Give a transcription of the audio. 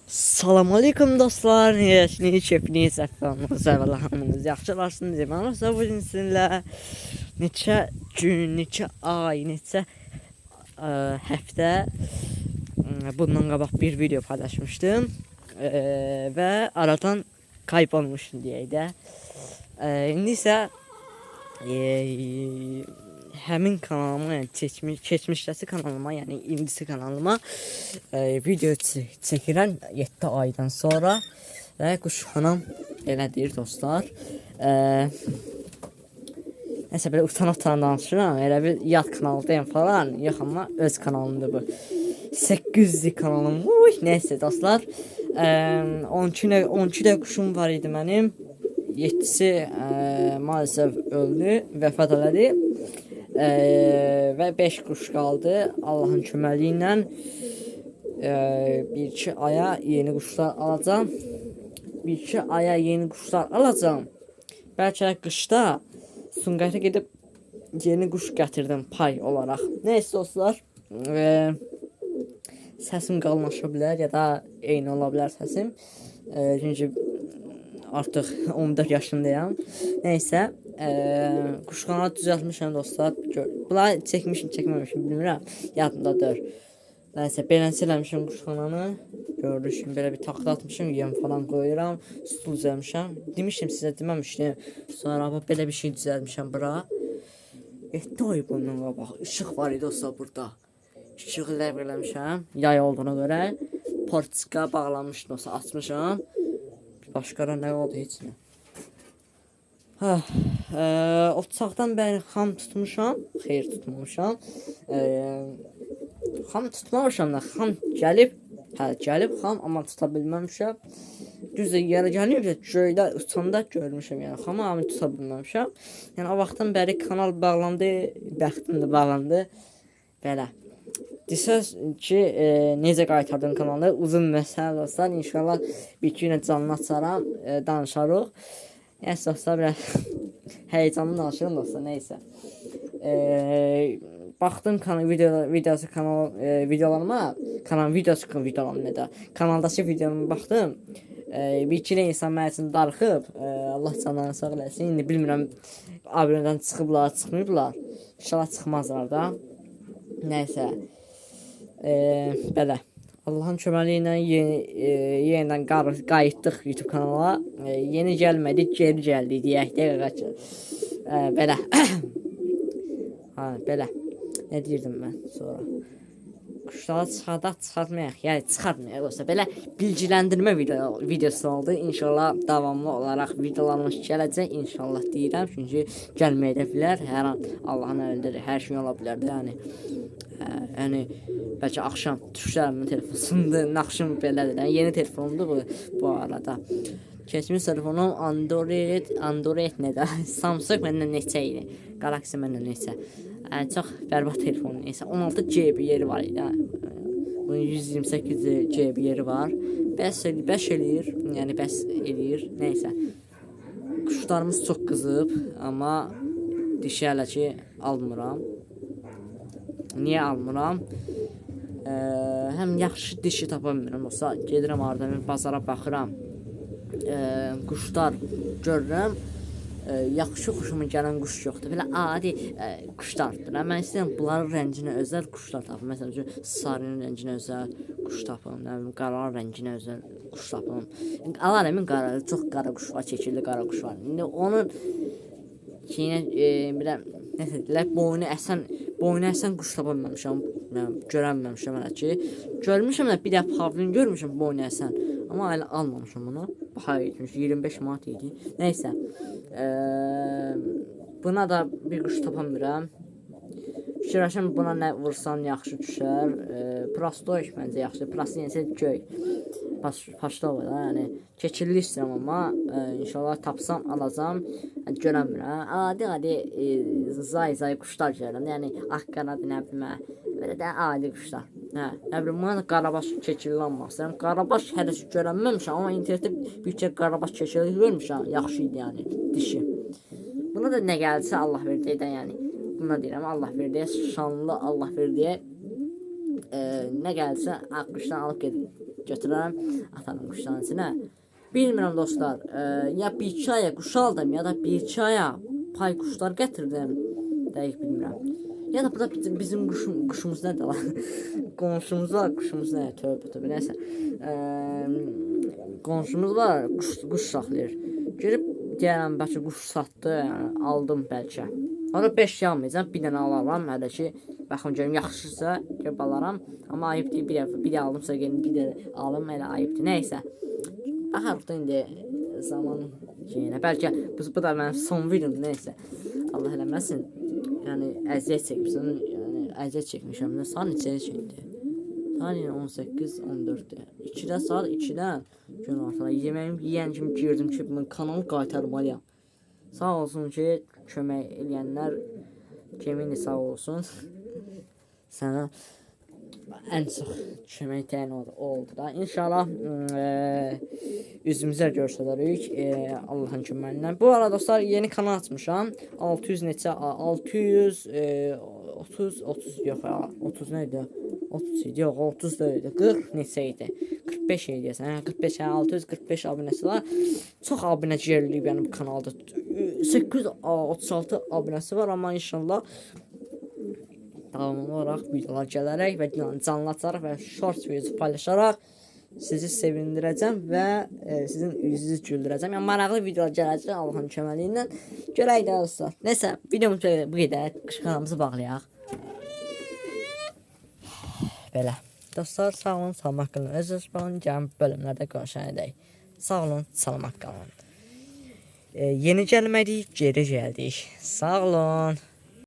Salam aleykum dostlar. Necəsiniz, keyfiniz, əhvalınız, əvvəlhamınız yaxşılarsınız. Mən olsa bu gün sizinlə neçə gün, neçə ay, neçə həftə bundan qabaq bir video paylaşmışdım və aradan kaybolmuşum deyək də. İndi isə həmin kanalıma, yəni keçmişdəki kanalıma, yəni indisi kanalıma video çəkirəm 7 aydan sonra və quşxanam belə deyir dostlar. Nəsə belə utanıb danışıram, elə bir yad kanaldayım falan, yox amma öz kanalımdır bu. 800 kanalım, neyse dostlar. 12 də quşum var idi mənim. 7'si maalesef öldü, vəfat elədi. Və 5 kuş qaldı. Allahın köməliyi ilə 1-2 aya yeni quşlar alacağım. 1-2 aya yeni quşlar alacağım. Bəlkə qışda Sumqayıta gedib yeni quş gətirdim pay olaraq. Neyse dostlar, səsim qalınlaşa bilər ya da eyni ola bilər səsim. Çünki artıq 14 yaşındayım. Neyse, quşxana düzəltmişəm dostlar. Bunları çəkmişim, çəkməmişim bilmirəm. Yadımdadır. Neyse, beləncə eləmişim quşxananı. Gördüyünüz kimi belə bir taxta atmışım, yem falan qoyuram, stul düzəlmişəm. Demişdim sizə, deməmişdim. Sonra belə bir şey düzəlmişəm bura. 7 ay bundan qabaq işıq var idi dostlar burada. İşıq ləv eləmişəm, yay olduğuna görə. Portika bağlanmışdım olsa açmışam. Başqa nə oldu heç nə. Otsaqdan bəri xam tutmuşam, xeyr tutmamışam. Xam tutmamışam da, xam gəlib, gəlib xam, amma tuta bilməmişəm. Düzdür, yerə gəlib də göydə uçanda görmüşəm, yəni xamı amma tuta bilməmişəm. Yəni o vaxtdan bəri kanal bağlandı, bəxtim də bağlandı. Belə. Desəz ki, necə qaytardım kanalı, uzun məsələ olsa, inşallah bir günə canlı açaram, danışarıq. Neyse dostlar, biraz heyecanlı danışırım dostlar, neyse. Baxdım videolarıma, kanaldakı videolarıma baxdım. Bir-iki insan mənim üçün darıxıb, Allah canlarını sağ eləsin. İndi bilmirəm, abunədən çıxıblar, çıxmayıblar. İnşallah çıxmazlar da. Neyse. Belə. Allahın köməliyi ilə yenidən qayıtdıq YouTube kanala. Yeni gəlmədik, geri gəldik deyək də. Belə. Belə. Nə deyirdim mən sonra? Quşları çıxartmayaq, yəni çıxartmayaq olsa. Belə bilgiləndirmə videosu oldu. İnşallah davamlı olaraq videolarımız gələcək. İnşallah deyirəm. Çünki gəlməyə də bilər. Hər an Allahın əlindədir. Hər şey ola bilər də. Yəni bəlkə axşam düşərəmin telefonundur, naxşım belədir. Yeni telefonumdur bu arada. Keçmiş telefonum Android nədə? Samsung məndən neçə idi? Galaxy məndən neçə? Çox bərbad telefon. Neysə 16 GB yeri var idi. Bunun 128 GB yeri var. Bəs eləyir, yəni bəs eləyir. Neysə. Quşlarımız çox qızıb, amma dişi hələ ki almıram. Niyə almıram? Həm yaxşı dişi tapa bilmirəm. Olsa gedirəm aradan bazara baxıram. Quşlar görürəm. Yaxşı xoşuma gələn quş yoxdur. Belə adi quşlardır. Mən istəyirəm bunların rənginə özəl quşlar tapım. Məsələn, sarının rənginə özəl quş tapım. Nə bilim, qaranın rənginə özəl quş tapım. Aləmin qara, çox qara quş var, çəkirli qara quş var. İndi onun şeyinə belə nəsə deyirlər, boynu əsən quş tapa bilməmişəm. Görənməmişəm hələ ki. Görmüşəm də bir də pavlin görmüşəm boynu əsən. Amma hələ almamışam bunu. Baha idi, 25 manat idi. Neysə. Buna da bir quş tapa bilmirəm. Fikirləşəm buna nə vursam yaxşı düşər. Prastoy məncə yaxşı. Prastoy isə göy. Paştova da, yəni keçirli istəyirəm amma inşallah tapsam alacam. Görəmirəm. Adi zay quşlar görürəm. Yəni ağqanad nə bilmə. Belə də adi quşlar. Nə bilim, mən qarabaş keçirli almaq istəyirəm. Qarabaş hələ görənməmişəm, amma internetdə bir kez qarabaş keçirli görmüşəm. Yaxşı idi yəni, dişi. Buna da nə gəlsə Allah verdiyə də yəni. Buna deyirəm, Allah verdiyə, şanlı Allah verdiyə nə gəlsə quşdan alıb gedir. götürərəm, atarım quşların içinə. Bilmirəm dostlar, ya bir iki aya quş aldım, ya da bir iki aya pay quşlar gətirdim. Dəqiq bilmirəm. Ya da bu da bizim quşumuz nədir lan? Qonşumuz var, quşumuz nə? Tövbə, nəsə. Qonşumuz var, quş saxlayır. Girib deyərəm, bəlkə quş satdı, yəni, aldım bəlkə. Ona 5 yanmayacam, bir dənə alaram, hələ ki, baxın görüm, yaxşısa görüb alaram. Amma ayıb deyil, bir də aldımsa gelin, bir də alım, elə ayıbdır. Nəysə, baxarıq da indi zaman yenə. Bəlkə bu da mənim son videomdur, nəysə. Allah eləməsin. Yəni, əziyyət çəkmişəm, yəni, əziyyət çəkmişəm. Saat neçəyə çəkdi? Saat 18-14-dür. 2-də, saat 2-dən gün ortada. Yeməyimi yeyən kimi girdim ki, mən kanalı qaytarmalıyam. Sağ olsun ki, kömək eləyənlər Cemini sağ olsun. Sənə ən çox kömək edən oldu da. İnşallah üzümüzə görsələrik Allahın köməyindən. Bu arada dostlar, yeni kanal açmışam. 600 neçə? 630 yox ya. 30 nə idi? 30 idi, yox 30 da idi. 40 neçə idi? 45 idi deyəsən. 45, 645 abunəsi var. Çox abunə yerliyib yəni bu kanalda. 836 abunəsi var, amma inşallah davamlı olaraq videolar gələrək və canlı açaraq və short video paylaşaraq sizi sevindirəcəm və sizin üzünüzü güldürəcəm. Yəni maraqlı videolar gələcək Allahın köməyi ilə. Görək də dostlar. Nəsə, videomuz bu qədər. Kanalımızı bağlayaq. Belə. Dostlar, sağ olun, salamat qalın. Öz qalın, gəlin bölümlərdə görüşən edək. Sağ olun, salamat qalın. Yeni gəlmədik, geri gəldik. Sağ olun.